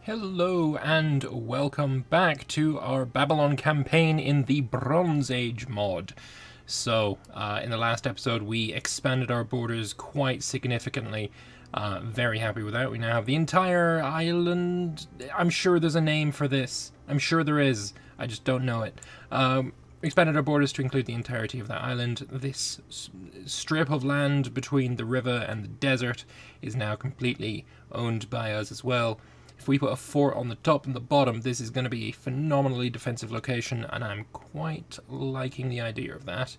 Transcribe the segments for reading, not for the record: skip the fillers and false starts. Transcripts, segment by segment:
Hello and welcome back to our Babylon campaign in the Bronze Age mod. So, in the last episode we expanded our borders quite significantly. Very happy with that. We now have the entire island. I'm sure there's a name for this. I'm sure there is. I just don't know it. We expanded our borders to include the entirety of that island. This strip of land between the river and the desert is now completely owned by us as well. If we put a fort on the top and the bottom, this is going to be a phenomenally defensive location, and I'm quite liking the idea of that,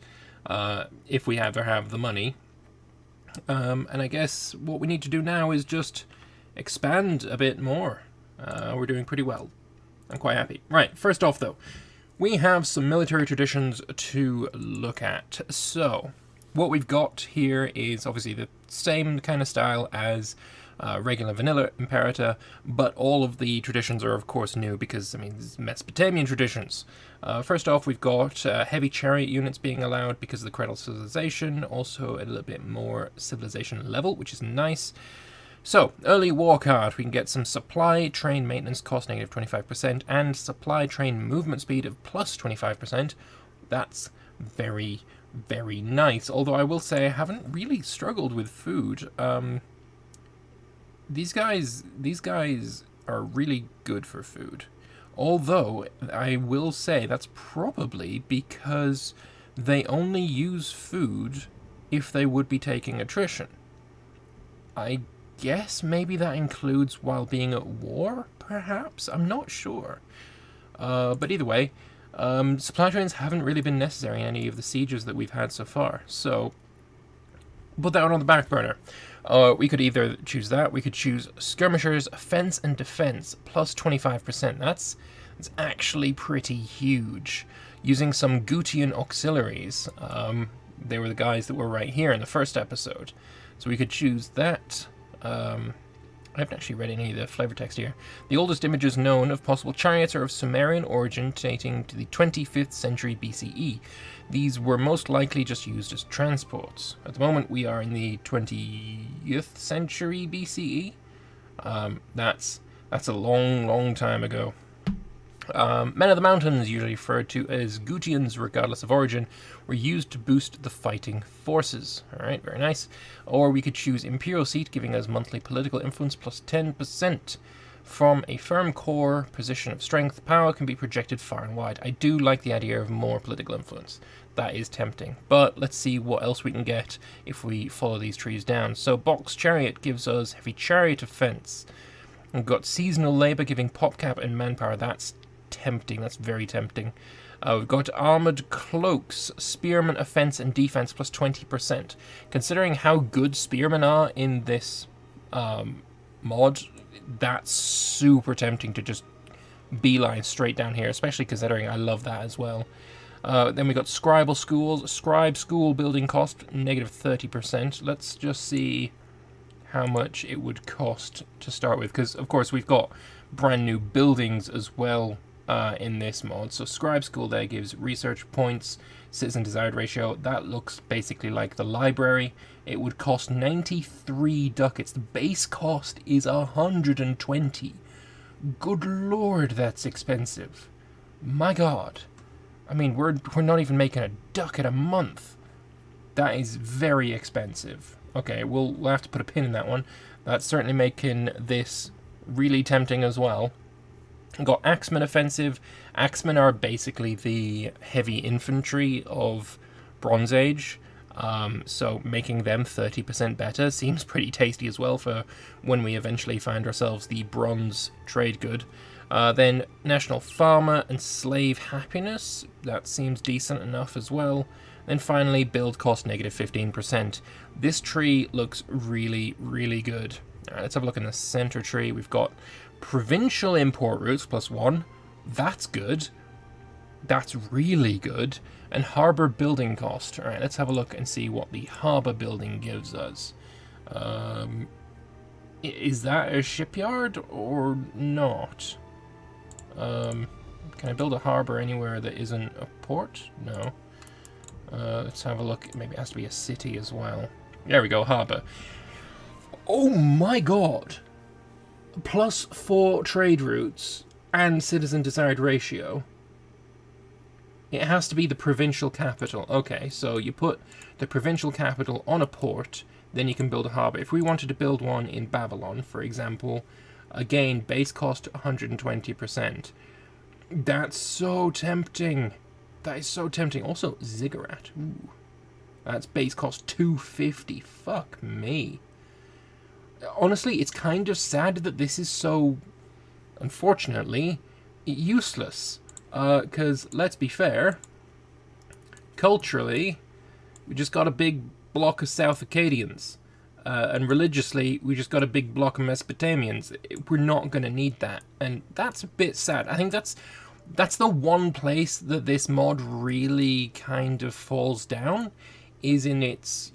if we ever have the money. And I guess what we need to do now is just expand a bit more. We're doing pretty well. I'm quite happy. Right, first off though, we have some military traditions to look at. So, what we've got here is obviously the same kind of style as regular vanilla Imperator, but all of the traditions are of course new because, these Mesopotamian traditions. First off, we've got heavy chariot units being allowed because of the cradle civilization, also a little bit more civilization level, which is nice. So, early war card, we can get some supply train maintenance cost negative 25% and supply train movement speed of plus 25%. That's very, very nice, although I will say I haven't really struggled with food. These guys are really good for food. Although, I will say that's probably because they only use food if they would be taking attrition. I guess maybe that includes while being at war, perhaps? I'm not sure. But either way, supply trains haven't really been necessary in any of the sieges that we've had so far, so put that one on the back burner. We could either choose that, we could choose skirmishers, fence and defense, plus 25%. That's actually pretty huge. Using some Gutian auxiliaries. They were the guys that were right here in the first episode. So we could choose that. I haven't actually read any of the flavor text here. The oldest images known of possible chariots are of Sumerian origin, dating to the 25th century BCE. These were most likely just used as transports. At the moment, we are in the 20th century BCE. That's a long, long time ago. Men of the Mountains, usually referred to as Gutians regardless of origin, were used to boost the fighting forces. Alright, very nice. Or we could choose Imperial Seat, giving us monthly political influence plus 10%. From a firm core position of strength, power can be projected far and wide. I do like the idea of more political influence. That is tempting. But let's see what else we can get if we follow these trees down. So Box Chariot gives us heavy chariot offense. We've got seasonal labor giving pop cap and manpower. That's tempting. That's very tempting. We've got armored cloaks, spearmen offense and defense plus 20%. Considering how good spearmen are in this mod, that's super tempting to just beeline straight down here, especially considering I love that as well. Then we got scribal schools, scribe school building cost negative 30%. Let's just see how much it would cost to start with, because of course we've got brand new buildings as well in this mod. So scribe school there gives research points, citizen desired ratio. That looks basically like the library. It would cost 93 ducats. The base cost is 120. Good lord, that's expensive. My god. We're not even making a ducat a month. That is very expensive. Okay, we'll have to put a pin in that one. That's certainly making this really tempting as well. We've got Axemen offensive. Axemen are basically the heavy infantry of Bronze Age. So making them 30% better seems pretty tasty as well for when we eventually find ourselves the bronze trade good. Then National Farmer and Slave Happiness. That seems decent enough as well. Then finally, build cost negative 15%. This tree looks really, really good. Alright, let's have a look in the center tree. We've got provincial import routes plus 1. That's good. That's really good. And harbor building cost. Alright, let's have a look and see what the harbor building gives us. Is that a shipyard or not? Can I build a harbor anywhere that isn't a port? No. Let's have a look. Maybe it has to be a city as well. There we go, harbor. Oh my god! +4 trade routes and citizen desired ratio. It has to be the provincial capital. Okay, so you put the provincial capital on a port, then you can build a harbour. If we wanted to build one in Babylon, for example, again, base cost 120%. That's so tempting. That is so tempting. Also, ziggurat. Ooh. That's base cost 250. Fuck me. Honestly, it's kind of sad that this is so, unfortunately, useless. Because, let's be fair, culturally, we just got a big block of South Akkadians. And religiously, we just got a big block of Mesopotamians. We're not going to need that. And that's a bit sad. I think that's the one place that this mod really kind of falls down, is in its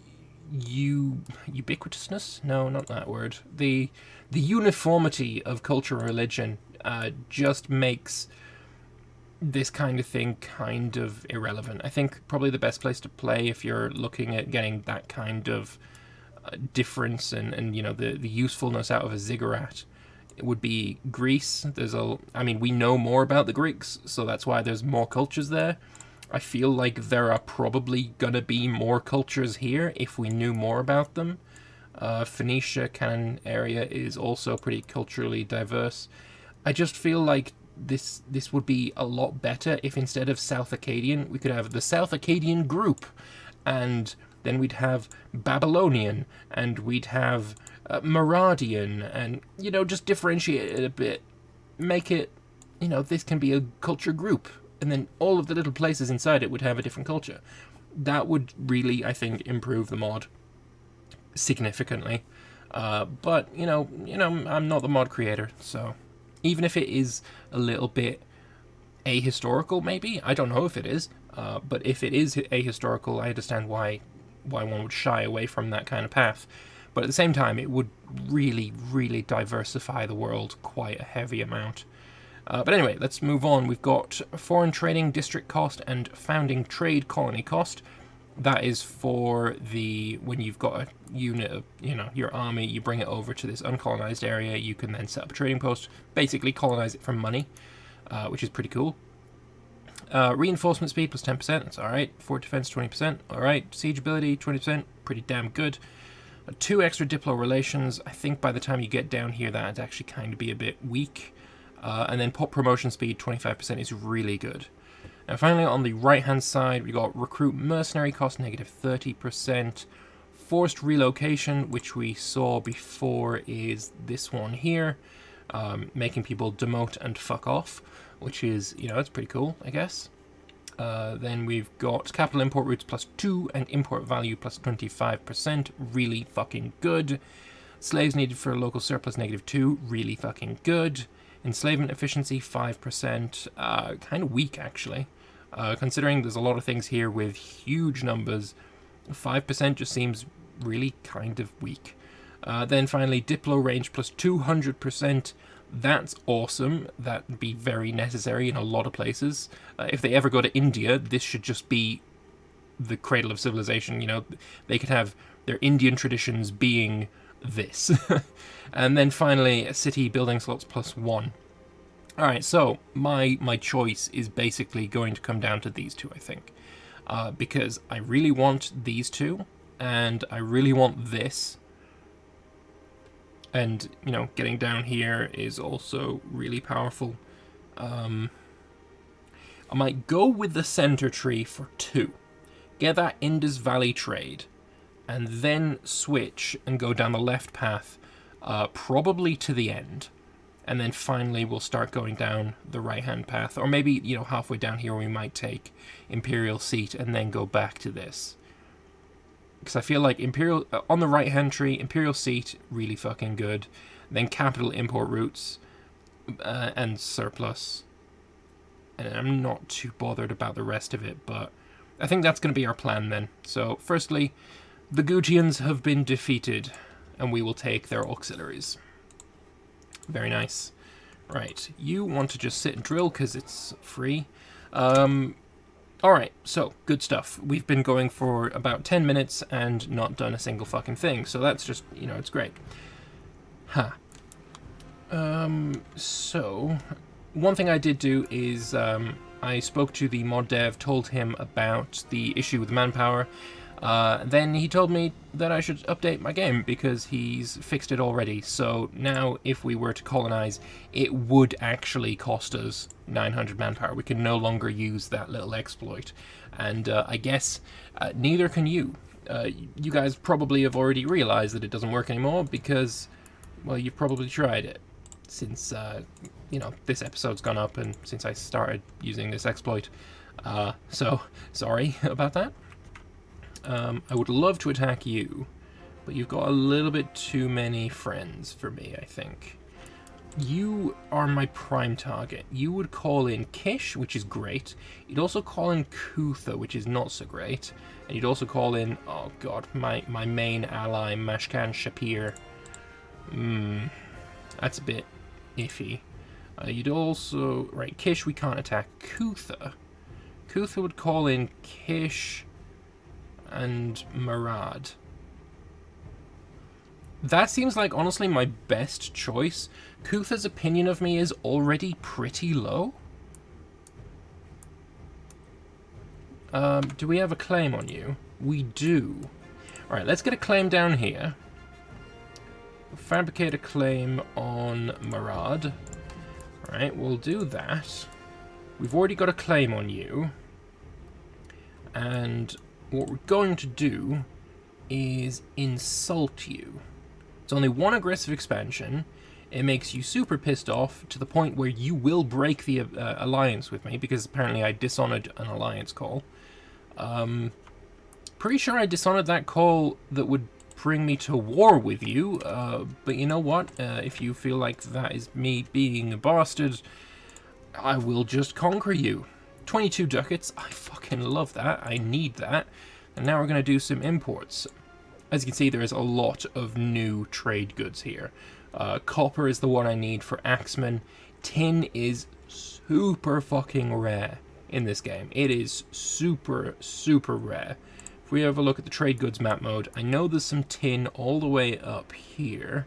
ubiquitousness? No, not that word. The uniformity of culture and religion just makes this kind of thing kind of irrelevant. I think probably the best place to play if you're looking at getting that kind of difference and you know, the usefulness out of a ziggurat, it would be Greece. We know more about the Greeks, so that's why there's more cultures there. I feel like there are probably gonna be more cultures here if we knew more about them. Phoenicia, Canaan area is also pretty culturally diverse. I just feel like this would be a lot better if instead of South Akkadian, we could have the South Akkadian group, and then we'd have Babylonian, and we'd have Maradian, and, you know, just differentiate it a bit. Make it, you know, this can be a culture group, and then all of the little places inside it would have a different culture. That would really, I think, improve the mod significantly. But, you know, I'm not the mod creator, so even if it is a little bit ahistorical, maybe, I don't know if it is, but if it is ahistorical, I understand why one would shy away from that kind of path. But at the same time, it would really, really diversify the world quite a heavy amount. But anyway, let's move on. We've got foreign trading district cost and founding trade colony cost. That is for when you've got a unit of, you know, your army, you bring it over to this uncolonized area, you can then set up a trading post, basically colonize it for money, which is pretty cool. Reinforcement speed plus 10%, that's alright. Fort defense 20%, alright. Siege ability 20%, pretty damn good. 2 extra diplo relations. I think by the time you get down here, that'd actually kind of be a bit weak. And then pop promotion speed 25% is really good. Now finally, on the right hand side, we got recruit mercenary cost negative 30%. Forced relocation, which we saw before, is this one here, making people demote and fuck off, which is, you know, it's pretty cool, I guess. Then we've got capital import routes plus 2 and import value plus 25%, really fucking good. Slaves needed for a local surplus negative 2, really fucking good. Enslavement efficiency 5%, kind of weak actually. Considering there's a lot of things here with huge numbers, 5% just seems really kind of weak. Then finally, Diplo range plus 200%. That's awesome. That'd be very necessary in a lot of places. If they ever go to India, this should just be the cradle of civilization. You know, they could have their Indian traditions being this. And then finally, city building slots plus 1. Alright, so my choice is basically going to come down to these two, I think. Because I really want these two, and I really want this. And, you know, getting down here is also really powerful. I might go with the center tree for 2. Get that Indus Valley trade. And then switch and go down the left path, probably to the end. And then finally we'll start going down the right-hand path. Or maybe, you know, halfway down here we might take Imperial Seat and then go back to this. Because I feel like Imperial on the right-hand tree, Imperial Seat, really fucking good. Then capital import routes and surplus. And I'm not too bothered about the rest of it, but I think that's going to be our plan then. So, firstly, the Gutians have been defeated, and we will take their auxiliaries. Very nice. Right, you want to just sit and drill because it's free. Alright, so, good stuff. We've been going for about 10 minutes and not done a single fucking thing, so that's just, you know, it's great. So, one thing I did do is I spoke to the mod dev, told him about the issue with manpower. Then he told me that I should update my game because he's fixed it already. So now, if we were to colonize, it would actually cost us 900 manpower. We can no longer use that little exploit. And I guess neither can you. You guys probably have already realized that it doesn't work anymore because, well, you've probably tried it since, this episode's gone up and since I started using this exploit. So, sorry about that. I would love to attack you, but you've got a little bit too many friends for me, I think. You are my prime target. You would call in Kish, which is great. You'd also call in Kutha, which is not so great. And you'd also call in, oh god, my main ally, Mashkan Shapir. That's a bit iffy. You'd also... Right, Kish we can't attack. Kutha. Kutha would call in Kish and Marad. That seems like, honestly, my best choice. Kutha's opinion of me is already pretty low. Do we have a claim on you? We do. Alright, let's get a claim down here. Fabricate a claim on Marad. Alright, we'll do that. We've already got a claim on you. And what we're going to do is insult you. It's only one aggressive expansion. It makes you super pissed off to the point where you will break the alliance with me, because apparently I dishonored an alliance call. Pretty sure I dishonored that call that would bring me to war with you, but you know what? If you feel like that is me being a bastard, I will just conquer you. 22 ducats, I fucking love that, I need that. And now we're going to do some imports. As you can see, there is a lot of new trade goods here. Copper is the one I need for Axeman. Tin is super fucking rare in this game. It is super, super rare. If we have a look at the trade goods map mode, I know there's some tin all the way up here.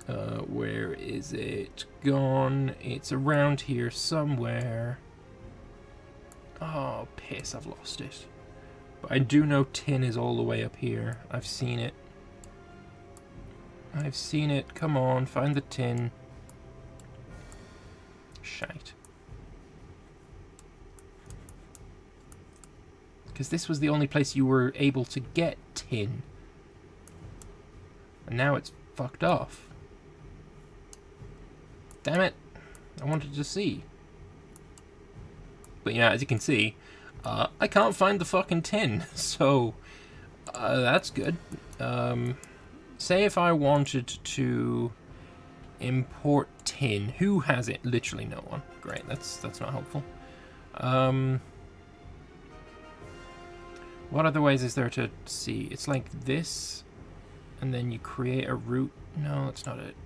Where is it gone? It's around here somewhere. Oh, piss, I've lost it. But I do know tin is all the way up here. I've seen it. I've seen it. Come on, find the tin. Shite. Because this was the only place you were able to get tin. And now it's fucked off. Damn it. I wanted to see. But yeah, as you can see, I can't find the fucking tin. So, that's good. Say if I wanted to import tin. Who has it? Literally no one. Great, that's not helpful. What other ways is there to see? It's like this, and then you create a route. No, that's not it.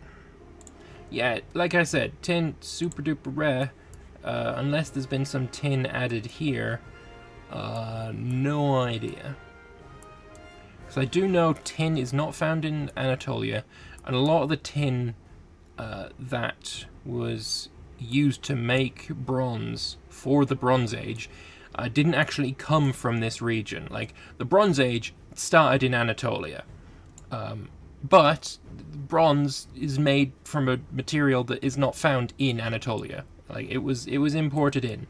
Yeah, like I said, tin, super duper rare. Unless there's been some tin added here. No idea. Because I do know tin is not found in Anatolia, and a lot of the tin that was used to make bronze for the Bronze Age didn't actually come from this region. Like, the Bronze Age started in Anatolia, but bronze is made from a material that is not found in Anatolia. Like, it was imported in.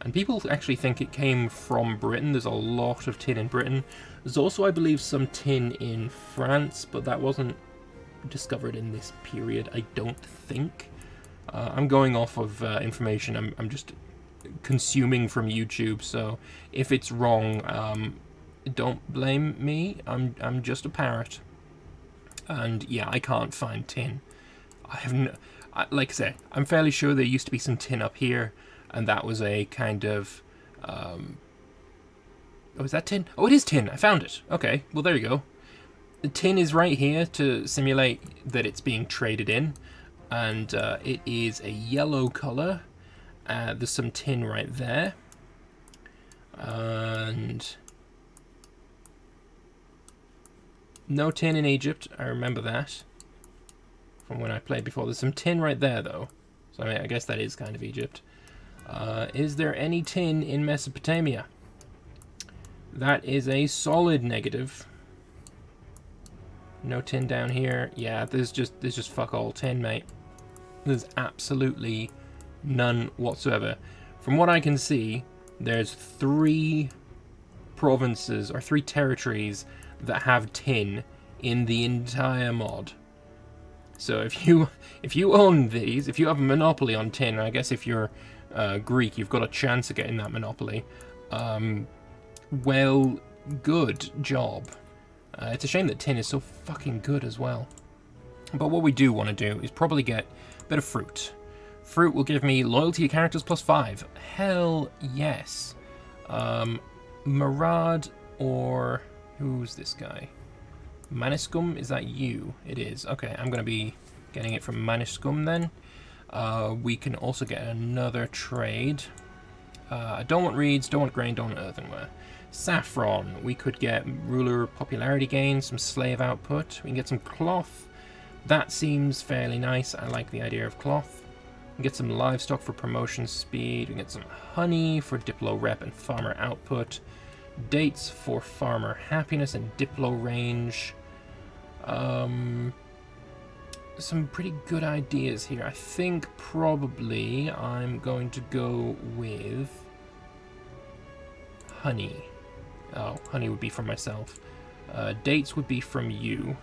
And people actually think it came from Britain. There's a lot of tin in Britain. There's also, I believe, some tin in France, but that wasn't discovered in this period, I don't think. I'm going off of information I'm just consuming from YouTube, so if it's wrong, don't blame me. I'm just a parrot. And yeah, I can't find tin. I have no... like I say, I'm fairly sure there used to be some tin up here, and that was a kind of... oh, is that tin? Oh, it is tin! I found it! Okay, well, there you go. The tin is right here to simulate that it's being traded in, and it is a yellow colour. There's some tin right there. And... no tin in Egypt, I remember that. from when I played before. There's some tin right there, though. So I mean, I guess that is kind of Egypt. Is there any tin in Mesopotamia? That is a solid negative. No tin down here. Yeah, there's just fuck all tin, mate. There's absolutely none whatsoever. From what I can see, there's 3 provinces or 3 territories that have tin in the entire mod. So if you own these, if you have a monopoly on tin, and I guess if you're Greek, you've got a chance of getting that monopoly. Well, good job. It's a shame that tin is so fucking good as well. But what we do want to do is probably get a bit of fruit. Fruit will give me loyalty to characters +5. Hell yes. Murad or... who's this guy? Maniscum? Is that you? It is. Okay, I'm going to be getting it from Maniscum then. We can also get another trade. I don't want reeds, don't want grain, don't want earthenware. Saffron. We could get ruler popularity gain, some slave output. We can get some cloth. That seems fairly nice. I like the idea of cloth. We can get some livestock for promotion speed. We can get some honey for diplo rep and farmer output. Dates for farmer happiness and diplo range. Some pretty good ideas here. I think probably I'm going to go with honey. Oh, honey would be from myself. Dates would be from you.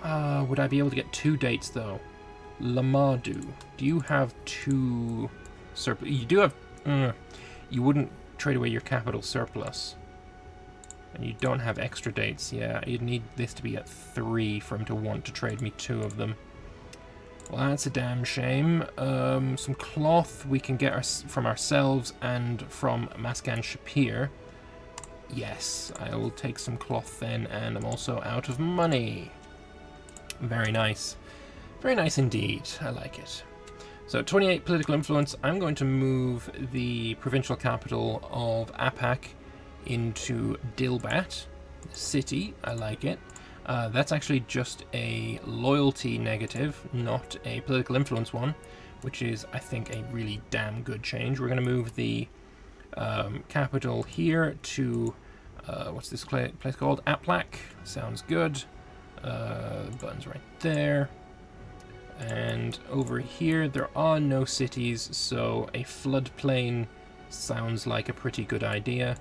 Would I be able to get 2 dates though? Lamadu. Do you have 2 surplus? You do have... you wouldn't trade away your capital surplus. And you don't have extra dates. Yeah, you'd need this to be at 3 for him to want to trade me 2 of them. Well, that's a damn shame. Some cloth we can get from ourselves and from Maskan Shapir. Yes, I will take some cloth then, and I'm also out of money. Very nice. Very nice indeed. I like it. So, 28 political influence. I'm going to move the provincial capital of Apak into Dilbat city. I like it. That's actually just a loyalty negative, not a political influence one, which is, I think, a really damn good change. We're going to move the capital here to, what's this place called? Aplak. Sounds good. The button's right there. And over here, there are no cities, so a floodplain sounds like a pretty good idea.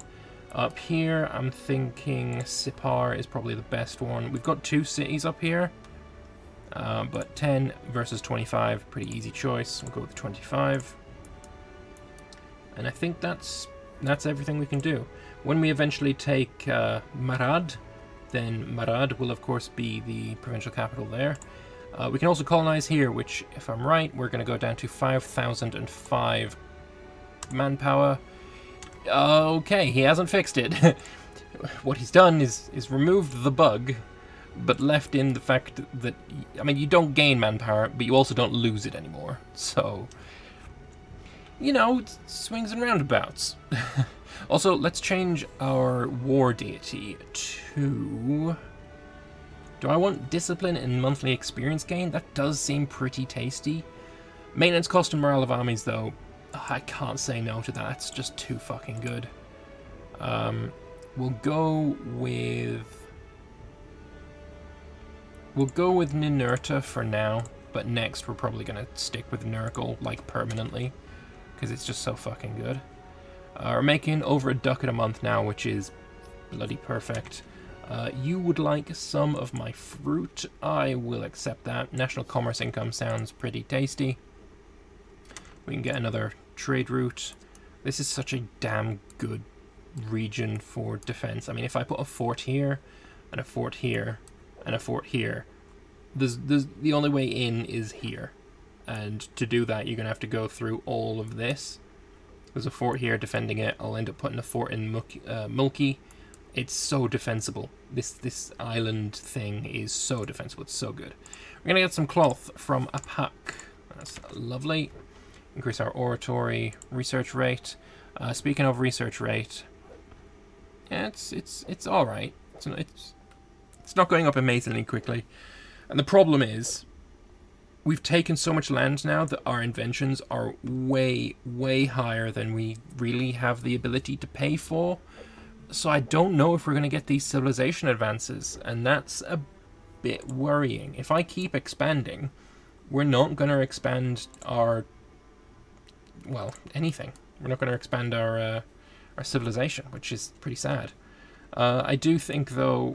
Up here, I'm thinking Sipar is probably the best one. We've got 2 cities up here, but 10 versus 25, pretty easy choice. We'll go with 25. And I think that's everything we can do. When we eventually take Marad, then Marad will of course be the provincial capital there. We can also colonize here, which, if I'm right, we're going to go down to 5,005 manpower. Okay, he hasn't fixed it. What he's done is removed the bug, but left in the fact that, I mean, you don't gain manpower, but you also don't lose it anymore. So, you know, swings and roundabouts. Also, let's change our war deity to... Do I want discipline and monthly experience gain? That does seem pretty tasty. Maintenance cost and morale of armies, though, I can't say no to that. That's just too fucking good. We'll go with Ninurta for now, but next we're probably gonna stick with Nurgle, like, permanently, because it's just so fucking good. We're making over a ducat a month now, which is bloody perfect. You would like some of my fruit? I will accept that. National commerce income sounds pretty tasty. We can get another trade route. This is such a damn good region for defense. I mean, if I put a fort here, and a fort here, and a fort here, the only way in is here. And to do that, you're going to have to go through all of this. There's a fort here defending it. I'll end up putting a fort in Mulki. It's so defensible. This island thing is so defensible. It's so good. We're going to get some cloth from Apak. That's lovely. Increase our oratory research rate. Speaking of research rate, yeah, it's all right. It's not going up amazingly quickly. And the problem is, we've taken so much land now that our inventions are way, way higher than we really have the ability to pay for. So I don't know if we're going to get these civilization advances, and that's a bit worrying. If I keep expanding, we're not going to expand our, well, anything. We're not going to expand our civilization, which is pretty sad. I do think, though,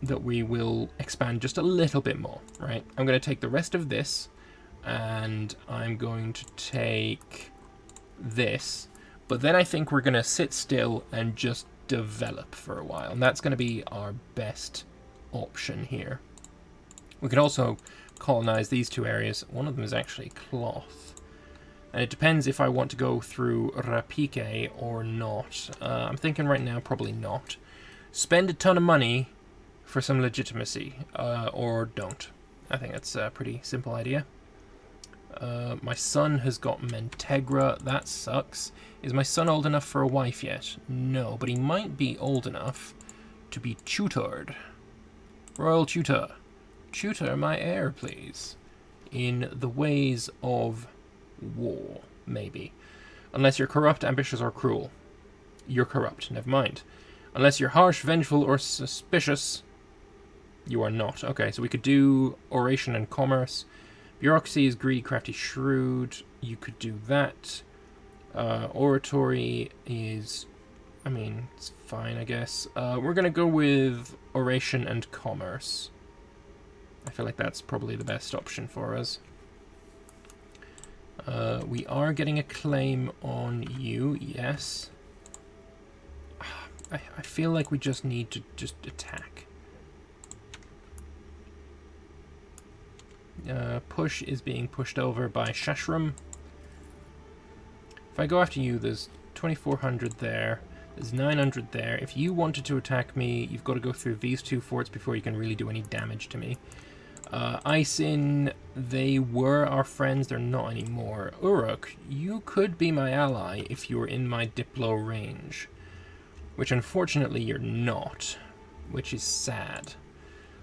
that we will expand just a little bit more, right? I'm going to take the rest of this, and I'm going to take this, but then I think we're going to sit still and just develop for a while, and that's going to be our best option here. We could also colonize these two areas. One of them is actually cloth, and it depends if I want to go through Rapike or not. I'm thinking right now probably not. Spend a ton of money for some legitimacy, or don't. I think that's a pretty simple idea. My son has got Mentegra. That sucks. Is my son old enough for a wife yet? No, but he might be old enough to be tutored. Royal tutor. Tutor my heir, please. In the ways of war, maybe. Unless you're corrupt, ambitious, or cruel. You're corrupt, never mind. Unless you're harsh, vengeful, or suspicious, you are not. Okay, so we could do oration and commerce. Bureaucracy is greedy, crafty, shrewd. You could do that. Oratory is, I mean, it's fine, I guess. We're going to go with oration and commerce. I feel like that's probably the best option for us. We are getting a claim on you, yes. I feel like we just need to just attack. Push is being pushed over by Shashram. If I go after you, there's 2,400 there. There's 900 there. If you wanted to attack me, you've got to go through these two forts before you can really do any damage to me. Isin, they were our friends. They're not anymore. Uruk, you could be my ally if you were in my Diplo range. Which unfortunately you're not. Which is sad.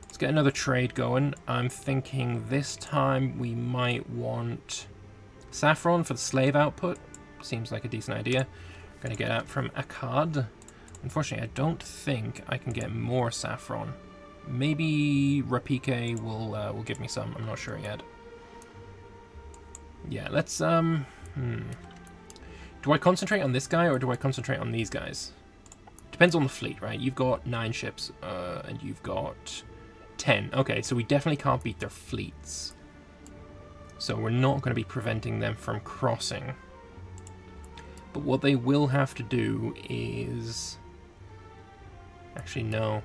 Let's get another trade going. I'm thinking this time we might want saffron for the slave output. Seems like a decent idea. Gonna get that from Akkad. Unfortunately, I don't think I can get more saffron. Maybe Rapike will give me some. I'm not sure yet. Yeah, let's Do I concentrate on this guy or do I concentrate on these guys? Depends on the fleet, right? You've got 9 ships, and you've got 10. Okay, so we definitely can't beat their fleets. So we're not going to be preventing them from crossing. But what they will have to do is... Actually, no.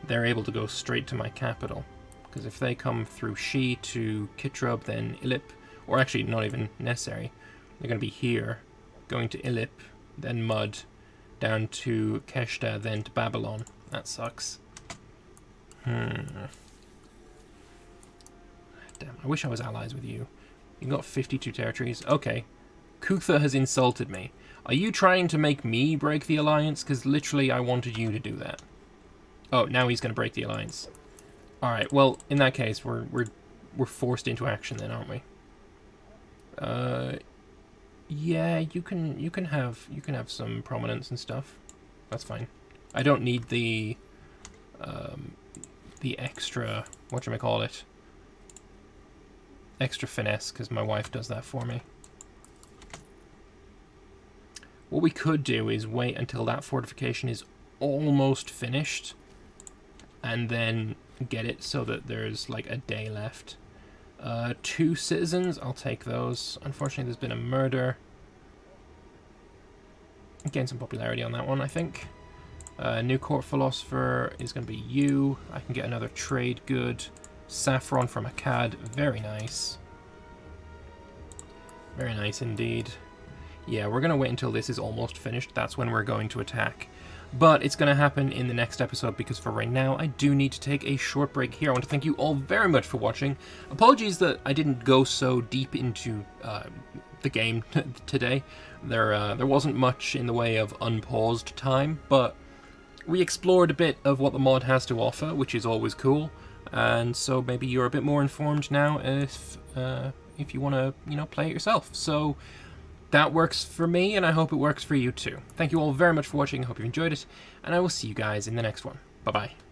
They're able to go straight to my capital. Because if they come through Shi to Kitrub, then Ilip, or actually not even necessary, they're going to be here, going to Ilip, then Mud, down to Keshta, then to Babylon. That sucks. Damn, I wish I was allies with you. You've got 52 territories. Okay. Kutha has insulted me. Are you trying to make me break the alliance? Because literally I wanted you to do that. Oh, now he's going to break the alliance. Alright, well, in that case, we're forced into action then, aren't we? Yeah, you can have some prominence and stuff. That's fine. I don't need the extra, whatchamacallit, extra finesse, because my wife does that for me. What we could do is wait until that fortification is almost finished, and then get it so that there's like a day left. 2 citizens, I'll take those. Unfortunately, there's been a murder. Gain some popularity on that one, I think. New court philosopher is going to be you. I can get another trade good. Saffron from Akkad, very nice. Very nice indeed. Yeah, we're going to wait until this is almost finished. That's when we're going to attack. But it's going to happen in the next episode, because for right now, I do need to take a short break here. I want to thank you all very much for watching. Apologies that I didn't go so deep into the game today. There wasn't much in the way of unpaused time, but we explored a bit of what the mod has to offer, which is always cool. and so maybe you're a bit more informed now if you want to, play it yourself. So that works for me, and I hope it works for you too. Thank you all very much for watching. I hope you enjoyed it, and I will see you guys in the next one. Bye-bye.